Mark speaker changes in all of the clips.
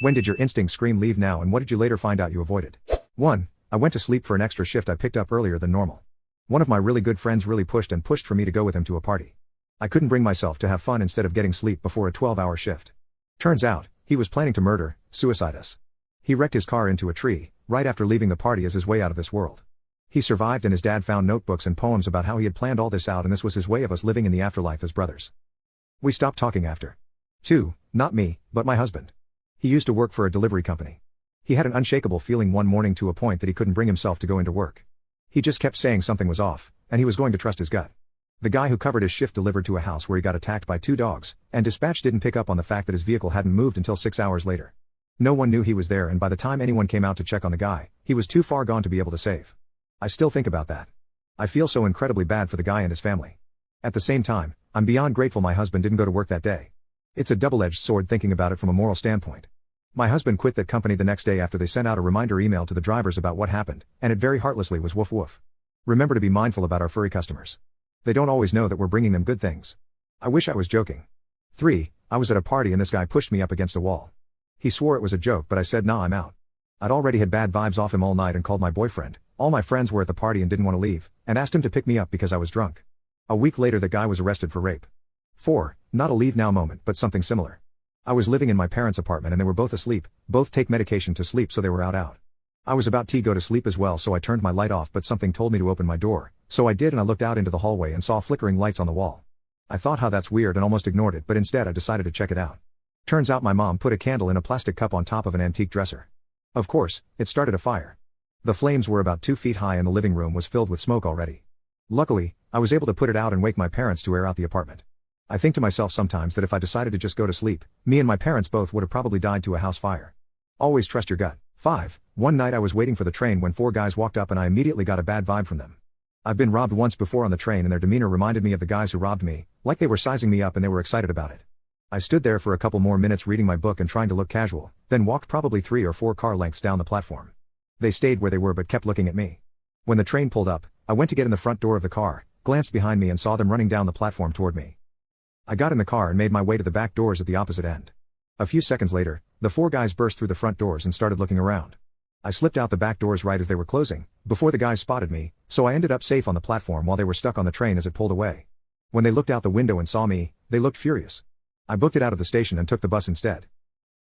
Speaker 1: When did your instinct scream leave now, and what did you later find out you avoided? 1. I went to sleep for an extra shift I picked up earlier than normal. One of my really good friends really pushed for me to go with him to a party. I couldn't bring myself to have fun instead of getting sleep before a 12-hour shift. Turns out, he was planning to suicide us. He wrecked his car into a tree, right after leaving the party as his way out of this world. He survived, and his dad found notebooks and poems about how he had planned all this out, and this was his way of us living in the afterlife as brothers. We stopped talking after. 2. Not me, but my husband. He used to work for a delivery company. He had an unshakable feeling one morning to a point that he couldn't bring himself to go into work. He just kept saying something was off, and he was going to trust his gut. The guy who covered his shift delivered to a house where he got attacked by 2 dogs, and dispatch didn't pick up on the fact that his vehicle hadn't moved until 6 hours later. No one knew he was there, and by the time anyone came out to check on the guy, he was too far gone to be able to save. I still think about that. I feel so incredibly bad for the guy and his family. At the same time, I'm beyond grateful my husband didn't go to work that day. It's a double-edged sword thinking about it from a moral standpoint. My husband quit that company the next day after they sent out a reminder email to the drivers about what happened, and it very heartlessly was woof woof. Remember to be mindful about our furry customers. They don't always know that we're bringing them good things. I wish I was joking. 3. I was at a party and this guy pushed me up against a wall. He swore it was a joke, but I said nah, I'm out. I'd already had bad vibes off him all night and called my boyfriend. All my friends were at the party and didn't want to leave, and asked him to pick me up because I was drunk. A week later the guy was arrested for rape. 4. Not a leave now moment, but something similar. I was living in my parents' apartment and they were both asleep, both take medication to sleep, so they were out. I was about to go to sleep as well, so I turned my light off, but something told me to open my door, so I did, and I looked out into the hallway and saw flickering lights on the wall. I thought how that's weird and almost ignored it, but instead I decided to check it out. Turns out my mom put a candle in a plastic cup on top of an antique dresser. Of course, it started a fire. The flames were about 2 feet high and the living room was filled with smoke already. Luckily, I was able to put it out and wake my parents to air out the apartment. I think to myself sometimes that if I decided to just go to sleep, me and my parents both would have probably died to a house fire. Always trust your gut. 5. One night I was waiting for the train when 4 guys walked up and I immediately got a bad vibe from them. I've been robbed once before on the train and their demeanor reminded me of the guys who robbed me, like they were sizing me up and they were excited about it. I stood there for a couple more minutes reading my book and trying to look casual, then walked probably 3 or 4 car lengths down the platform. They stayed where they were but kept looking at me. When the train pulled up, I went to get in the front door of the car, glanced behind me and saw them running down the platform toward me. I got in the car and made my way to the back doors at the opposite end. A few seconds later, the 4 guys burst through the front doors and started looking around. I slipped out the back doors right as they were closing, before the guys spotted me, so I ended up safe on the platform while they were stuck on the train as it pulled away. When they looked out the window and saw me, they looked furious. I booked it out of the station and took the bus instead.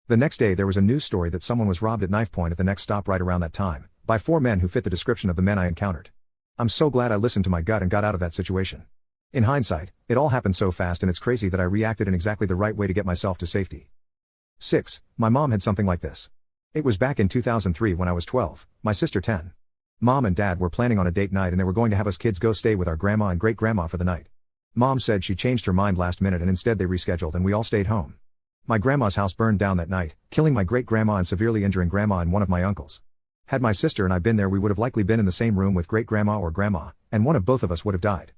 Speaker 1: The next day there was a news story that someone was robbed at knife point at the next stop right around that time, by 4 men who fit the description of the men I encountered. I'm so glad I listened to my gut and got out of that situation. In hindsight, it all happened so fast and it's crazy that I reacted in exactly the right way to get myself to safety. 6. My mom had something like this. It was back in 2003 when I was 12, my sister 10. Mom and dad were planning on a date night and they were going to have us kids go stay with our grandma and great-grandma for the night. Mom said she changed her mind last minute and instead they rescheduled and we all stayed home. My grandma's house burned down that night, killing my great-grandma and severely injuring grandma and one of my uncles. Had my sister and I been there, we would have likely been in the same room with great-grandma or grandma, and one of both of us would have died.